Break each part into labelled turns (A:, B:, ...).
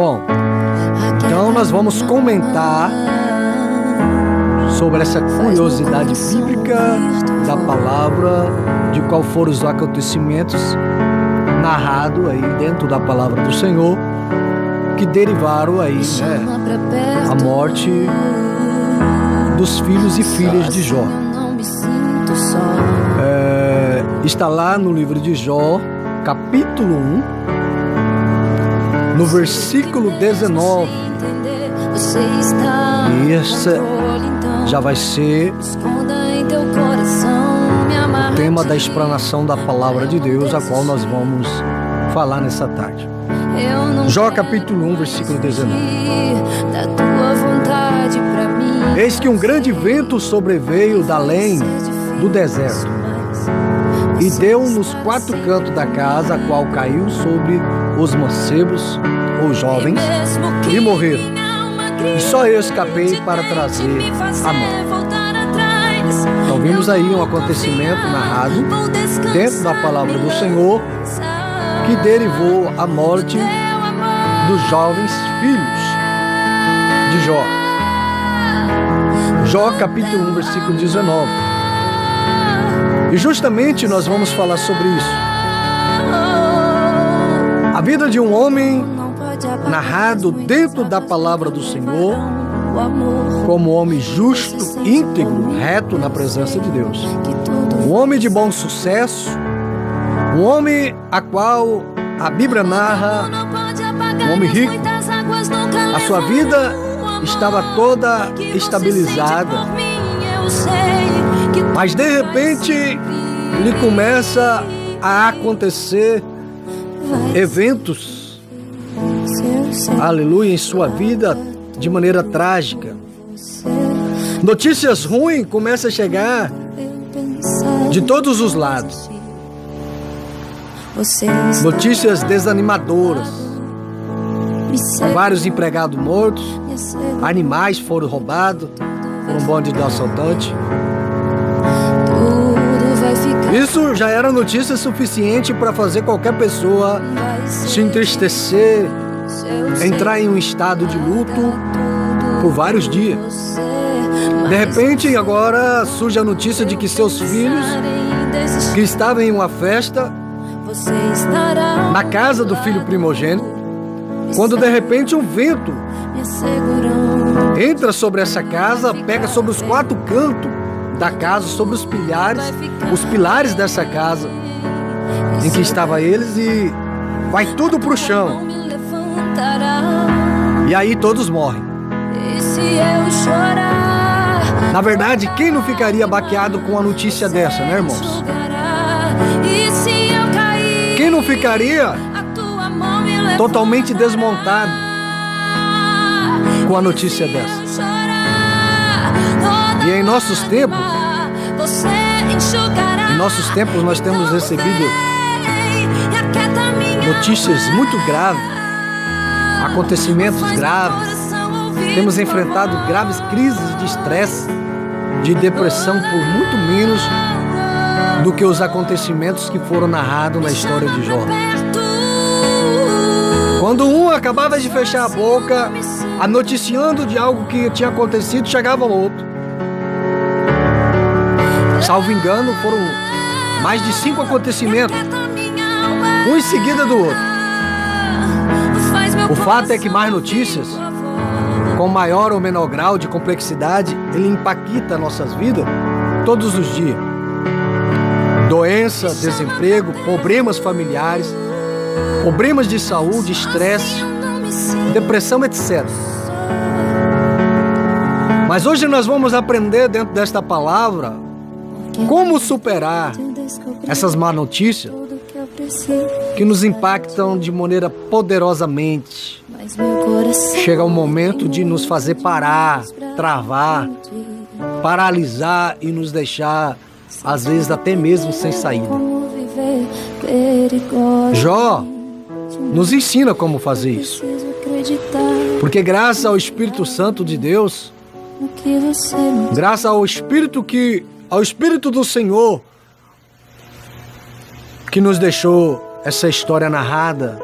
A: Bom, então nós vamos comentar sobre essa curiosidade bíblica da palavra, de qual foram os acontecimentos narrados aí dentro da palavra do Senhor, que derivaram aí, a morte dos filhos e filhas de Jó. Está lá no livro de Jó, capítulo 1, no versículo 19. E esse já vai ser o tema da explanação da palavra de Deus, a qual nós vamos falar nessa tarde. Jó capítulo 1, versículo 19. Eis que um grande vento sobreveio da além do deserto e deu nos quatro cantos da casa, a qual caiu sobre os mancebos, os jovens, e morreram. E só eu escapei para trazer a mão. Então vimos aí um acontecimento narrado dentro da palavra do Senhor, que derivou a morte dos jovens filhos de Jó. Jó capítulo 1, versículo 19. E justamente nós vamos falar sobre isso. A vida de um homem narrado dentro da palavra do Senhor, como homem justo, íntegro, reto na presença de Deus. Um homem de bom sucesso, um homem a qual a Bíblia narra, um homem rico. A sua vida estava toda estabilizada, mas de repente lhe começa a acontecer eventos, aleluia, em sua vida de maneira trágica. Notícias ruins começam a chegar de todos os lados. Notícias desanimadoras. Vários empregados mortos, animais foram roubados por um bando de assaltante. Isso já era notícia suficiente para fazer qualquer pessoa se entristecer, entrar em um estado de luto por vários dias. De repente, agora surge a notícia de que seus filhos, que estavam em uma festa na casa do filho primogênito, quando de repente um vento entra sobre essa casa, pega sobre os quatro cantos da casa, sobre os pilares dessa casa em que estavam eles, e vai tudo pro chão. E aí todos morrem. Na verdade, quem não ficaria baqueado com a notícia dessa, né, irmãos? Quem não ficaria totalmente desmontado com a notícia dessa? E em nossos tempos nós temos recebido notícias muito graves, acontecimentos graves. Temos enfrentado graves crises de estresse, de depressão, por muito menos do que os acontecimentos que foram narrados na história de Jó. Quando um acabava de fechar a boca, anoticiando de algo que tinha acontecido, chegava o outro. Salvo engano, foram mais de 5 acontecimentos, um em seguida do outro. O fato é que mais notícias, com maior ou menor grau de complexidade, ele impacta nossas vidas todos os dias. Doença, desemprego, problemas familiares, problemas de saúde, estresse, depressão, etc. Mas hoje nós vamos aprender dentro desta palavra como superar essas más notícias que nos impactam de maneira poderosamente. Chega o momento de nos fazer parar, travar, paralisar e nos deixar, às vezes, até mesmo sem saída. Jó nos ensina como fazer isso. Porque graças ao Espírito Santo de Deus, graças ao Espírito do Senhor, que nos deixou essa história narrada,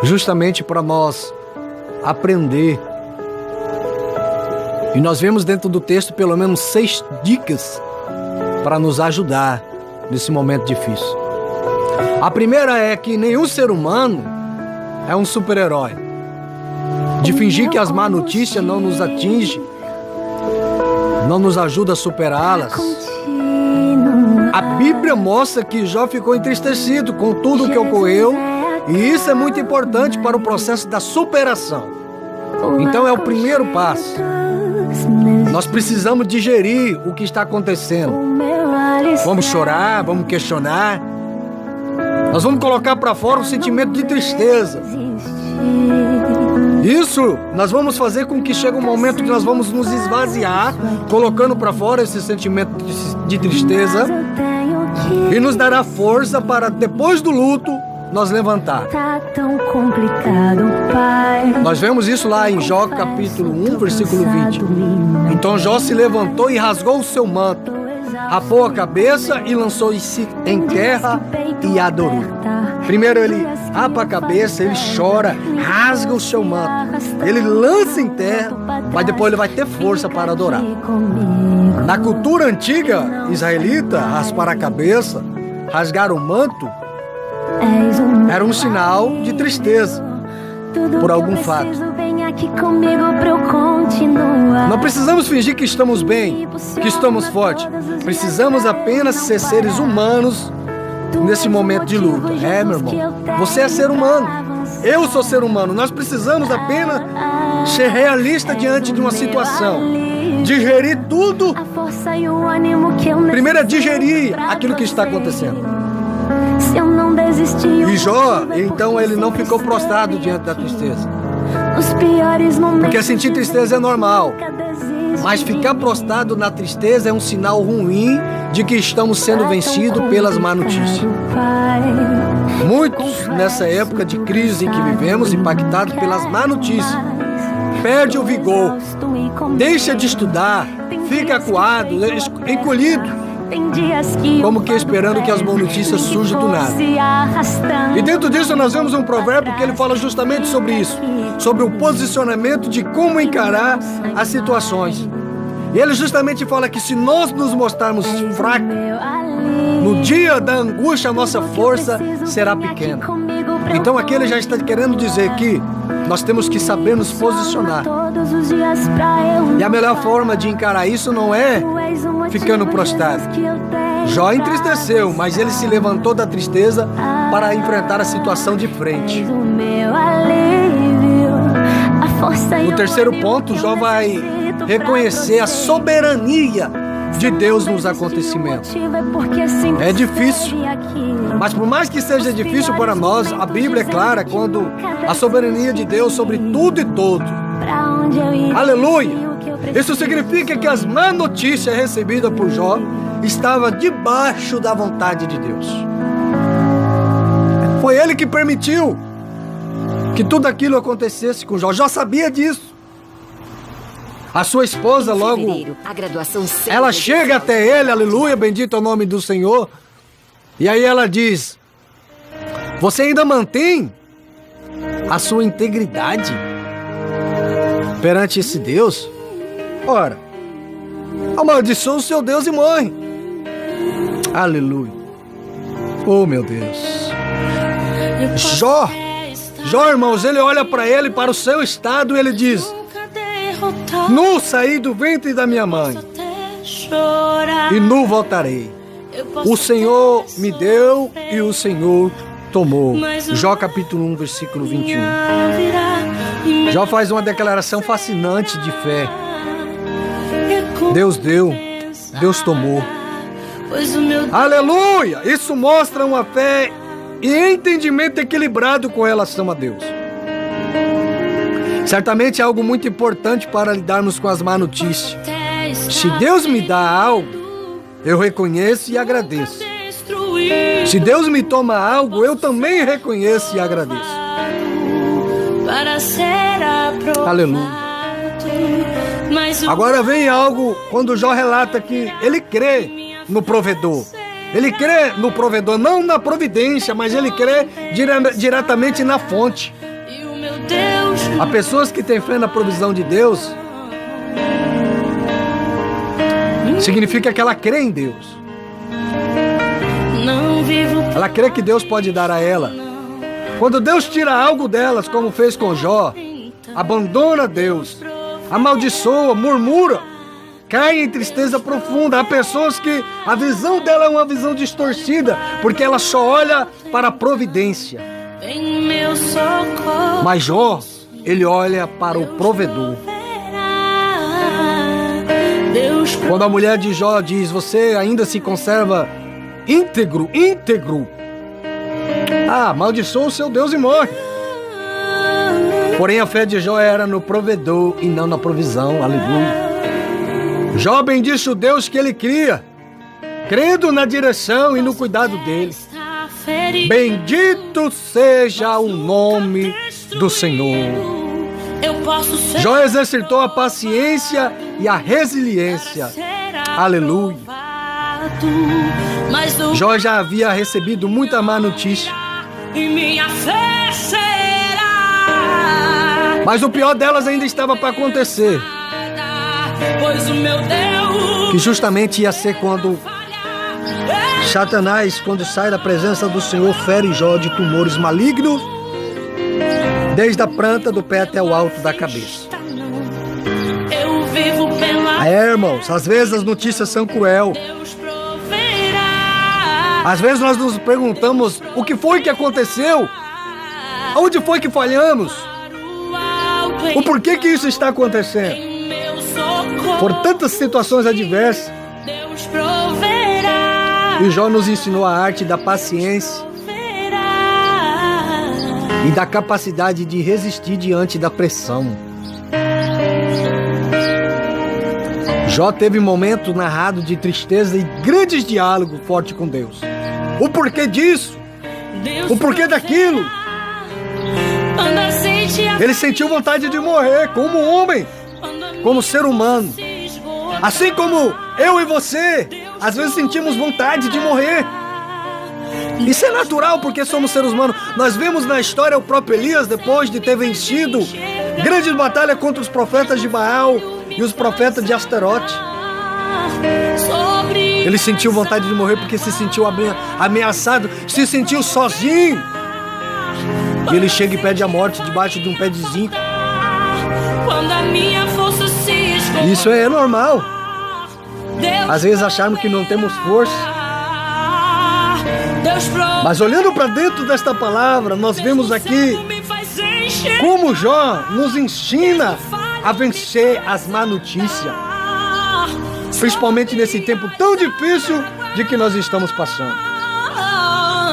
A: justamente para nós aprender. E nós vemos dentro do texto pelo menos 6 dicas para nos ajudar nesse momento difícil. A primeira é que nenhum ser humano é um super-herói. De fingir que as más notícias não nos atingem, não nos ajuda a superá-las. A Bíblia mostra que Jó ficou entristecido com tudo o que ocorreu, e isso é muito importante para o processo da superação. Então é o primeiro passo. Nós precisamos digerir o que está acontecendo. Vamos chorar, vamos questionar. Nós vamos colocar para fora o sentimento de tristeza. Isso nós vamos fazer com que chegue um momento que nós vamos nos esvaziar, colocando para fora esse sentimento de tristeza, e nos dará força para, depois do luto, nós levantar. Nós vemos isso lá em Jó capítulo 1, versículo 20. Então Jó se levantou e rasgou o seu manto, rapou a cabeça e lançou-se em terra e adorou. Primeiro ele rapa a cabeça, ele chora, rasga o seu manto, ele lança em terra, mas depois ele vai ter força para adorar. Na cultura antiga israelita, raspar a cabeça, rasgar o manto, era um sinal de tristeza por algum fato. Não precisamos fingir que estamos bem, que estamos fortes. Precisamos apenas ser seres humanos nesse momento de luta. Meu irmão, você é ser humano, eu sou ser humano. Nós precisamos apenas ser realistas diante de uma situação, digerir tudo. Primeiro é digerir aquilo que está acontecendo. E Jó, então, ele não ficou prostrado diante da tristeza, porque sentir tristeza é normal, mas ficar prostrado na tristeza é um sinal ruim de que estamos sendo vencidos pelas más notícias. Muitos, nessa época de crise em que vivemos, impactados pelas más notícias, perde o vigor, deixa de estudar, fica acuado, encolhido, como que esperando que as boas notícias surjam do nada. E dentro disso nós vemos um provérbio que ele fala justamente sobre isso, sobre o posicionamento de como encarar as situações. E ele justamente fala que se nós nos mostrarmos fracos, no dia da angústia a nossa força será pequena. Então aqui ele já está querendo dizer que nós temos que saber nos posicionar. E a melhor forma de encarar isso não é ficando prostrado. Jó entristeceu, mas ele se levantou da tristeza para enfrentar a situação de frente. No terceiro ponto, Jó vai reconhecer a soberania de Deus nos acontecimentos. É difícil, mas por mais que seja difícil para nós, a Bíblia é clara quando a soberania de Deus sobre tudo e todo. Aleluia! Isso significa que as más notícias recebidas por Jó estavam debaixo da vontade de Deus. Foi ele que permitiu que tudo aquilo acontecesse com Jó. Jó sabia disso. A sua esposa logo, ela chega até ele, aleluia, bendito é o nome do Senhor. E aí ela diz: você ainda mantém a sua integridade perante esse Deus? Ora, amaldiçoa o seu Deus e morre. Aleluia. Oh, meu Deus. Jó, irmãos, ele olha para ele, para o seu estado, e ele diz: nu saí do ventre da minha mãe, e nu voltarei. O Senhor me deu e o Senhor tomou. Jó capítulo 1, versículo 21. Jó faz uma declaração fascinante de fé. Deus deu, Deus tomou. Aleluia! Isso mostra uma fé e entendimento equilibrado com relação a Deus. Certamente é algo muito importante para lidarmos com as más notícias. Se Deus me dá algo, eu reconheço e agradeço. Se Deus me toma algo, eu também reconheço e agradeço. Aleluia. Agora vem algo quando Jó relata que ele crê no provedor. Ele crê no provedor, não na providência, mas ele crê diretamente na fonte. Há pessoas que têm fé na provisão de Deus, significa que ela crê em Deus. Ela crê que Deus pode dar a ela. Quando Deus tira algo delas, como fez com Jó, abandona Deus, amaldiçoa, murmura, cai em tristeza profunda. Há pessoas que a visão dela é uma visão distorcida, porque ela só olha para a providência. Mas Jó, ele olha para o provedor. Quando a mulher de Jó diz: você ainda se conserva íntegro, amaldiçoa o seu Deus e morre. Porém a fé de Jó era no provedor e não na provisão. Aleluia. Jó bendiz o Deus que ele cria, crendo na direção e no cuidado dele. Bendito seja o nome do Senhor. Jó exercitou a paciência e a resiliência. Aleluia. Jó já havia recebido muita má notícia, mas o pior delas ainda estava para acontecer, que justamente ia ser quando Satanás, quando sai da presença do Senhor, fere Jó de tumores malignos, desde a planta do pé até o alto da cabeça. Irmãos, às vezes as notícias são cruéis. Às vezes nós nos perguntamos: o que foi que aconteceu? Onde foi que falhamos? O porquê que isso está acontecendo? Por tantas situações adversas. E Jó nos ensinou a arte da paciência e da capacidade de resistir diante da pressão. Jó teve momentos narrados de tristeza e grandes diálogos fortes com Deus. O porquê disso? O porquê daquilo? Ele sentiu vontade de morrer como homem, como ser humano. Assim como eu e você, às vezes sentimos vontade de morrer. Isso é natural porque somos seres humanos. Nós vemos na história o próprio Elias, depois de ter vencido grande batalha contra os profetas de Baal e os profetas de Asterote. Ele sentiu vontade de morrer porque se sentiu ameaçado, se sentiu sozinho. E ele chega e pede a morte debaixo de um pé de zinco. Isso é normal. Às vezes achamos que não temos força. Mas olhando para dentro desta palavra, nós vemos aqui como Jó nos ensina a vencer as má notícias, principalmente nesse tempo tão difícil de que nós estamos passando.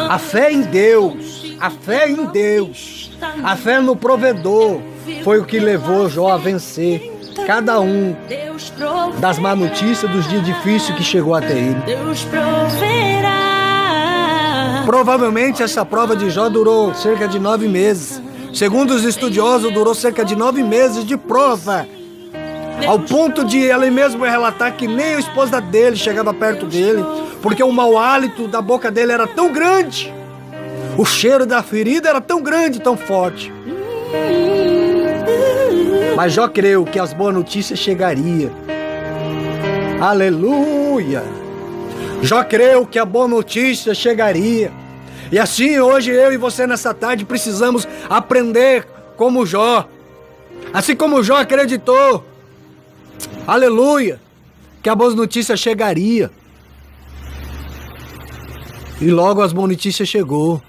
A: A fé em Deus, a fé no provedor foi o que levou Jó a vencer cada um das má notícias, dos dias difíceis que chegou até ele. Provavelmente essa prova de Jó durou cerca de 9 meses. Segundo os estudiosos, durou cerca de 9 meses de prova, ao ponto de ele mesmo relatar que nem a esposa dele chegava perto dele, porque o mau hálito da boca dele era tão grande, o cheiro da ferida era tão grande, tão forte. Mas Jó creu que as boas notícias chegariam. Aleluia! Jó creu que a boa notícia chegaria. E assim hoje eu e você nessa tarde precisamos aprender como Jó. Assim como Jó acreditou, aleluia, que a boa notícia chegaria. E logo as boas notícias chegou.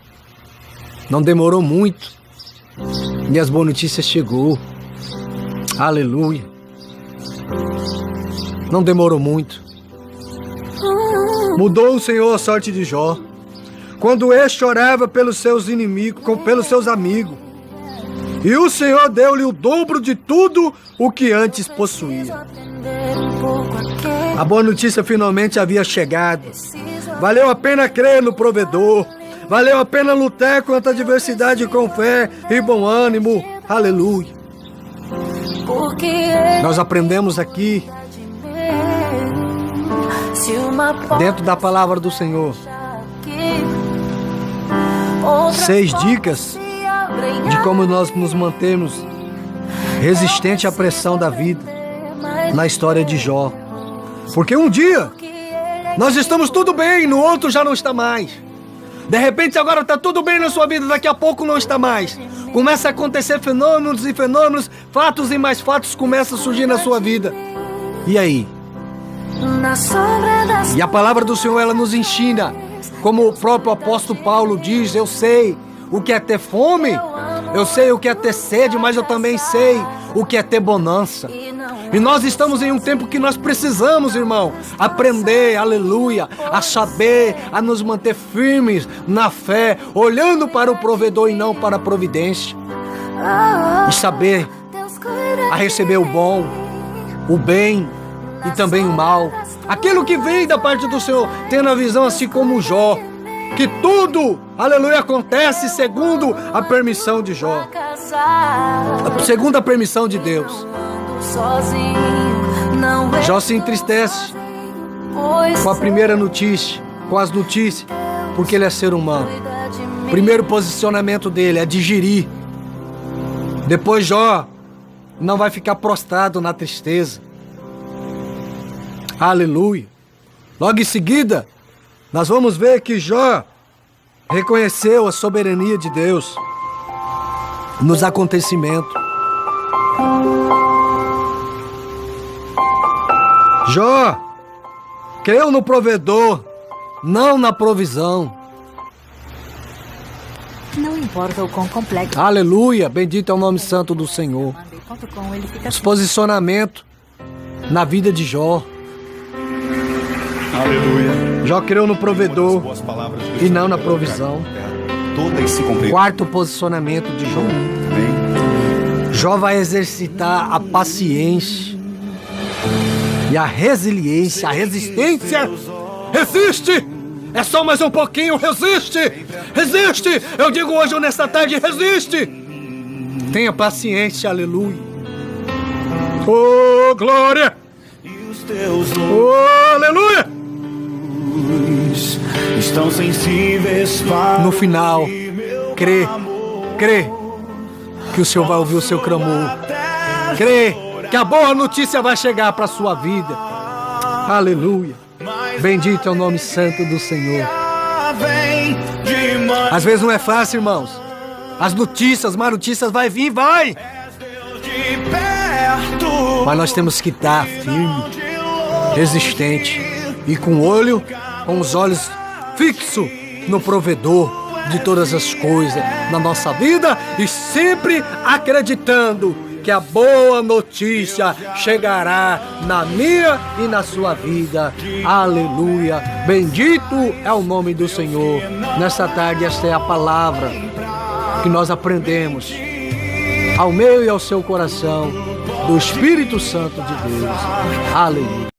A: Não demorou muito. E as boas notícias chegou. Aleluia. Não demorou muito. Mudou o Senhor a sorte de Jó. Quando este orava pelos seus inimigos, pelos seus amigos. E o Senhor deu-lhe o dobro de tudo o que antes possuía. A boa notícia finalmente havia chegado. Valeu a pena crer no provedor. Valeu a pena lutar contra a adversidade com fé e bom ânimo. Aleluia. Nós aprendemos aqui, dentro da palavra do Senhor, 6 dicas de como nós nos mantemos resistente à pressão da vida na história de Jó. Porque um dia nós estamos tudo bem, no outro já não está mais. De repente agora está tudo bem na sua vida, daqui a pouco não está mais. Começa a acontecer fenômenos e fenômenos, fatos e mais fatos começam a surgir na sua vida. E aí? E a palavra do Senhor, ela nos ensina, como o próprio apóstolo Paulo diz: eu sei o que é ter fome, eu sei o que é ter sede, mas eu também sei o que é ter bonança. E nós estamos em um tempo que nós precisamos, irmão, aprender, aleluia, a saber, a nos manter firmes na fé, olhando para o provedor e não para a providência. E saber a receber o bom, o bem e também o mal. Aquilo que vem da parte do Senhor, tendo a visão assim como Jó, que tudo, aleluia, acontece segundo a permissão de Jó, segundo a permissão de Deus. Jó se entristece com a primeira notícia, com as notícias, porque ele é ser humano. O primeiro posicionamento dele é digerir. Depois Jó não vai ficar prostrado na tristeza. Aleluia. Logo em seguida, nós vamos ver que Jó reconheceu a soberania de Deus nos acontecimentos. Jó creu no provedor, não na provisão.
B: Não importa o quão complexo.
A: Aleluia, bendito é o nome santo do Senhor. Os posicionamentos na vida de Jó.
C: Aleluia.
A: Jó creu no provedor e não na provisão. Quarto posicionamento de Jó. Jó vai exercitar a paciência e a resiliência, a resistência. Resiste! É só mais um pouquinho, resiste! Resiste! Eu digo hoje ou nesta tarde, resiste! Tenha paciência, aleluia. Oh, glória! Oh, aleluia!
C: Estão sensíveis para
A: no final, crê que o Senhor vai ouvir o seu clamor. Crê que a boa notícia vai chegar para a sua vida. Aleluia. Bendito é o nome santo do Senhor. Às vezes não é fácil, irmãos. As notícias, más notícias vai vir, vai. Mas nós temos que estar firme, resistente e com os olhos fixos no provedor de todas as coisas na nossa vida e sempre acreditando que a boa notícia chegará na minha e na sua vida. Aleluia. Bendito é o nome do Senhor. Nessa tarde, esta é a palavra que nós aprendemos ao meu e ao seu coração do Espírito Santo de Deus. Aleluia.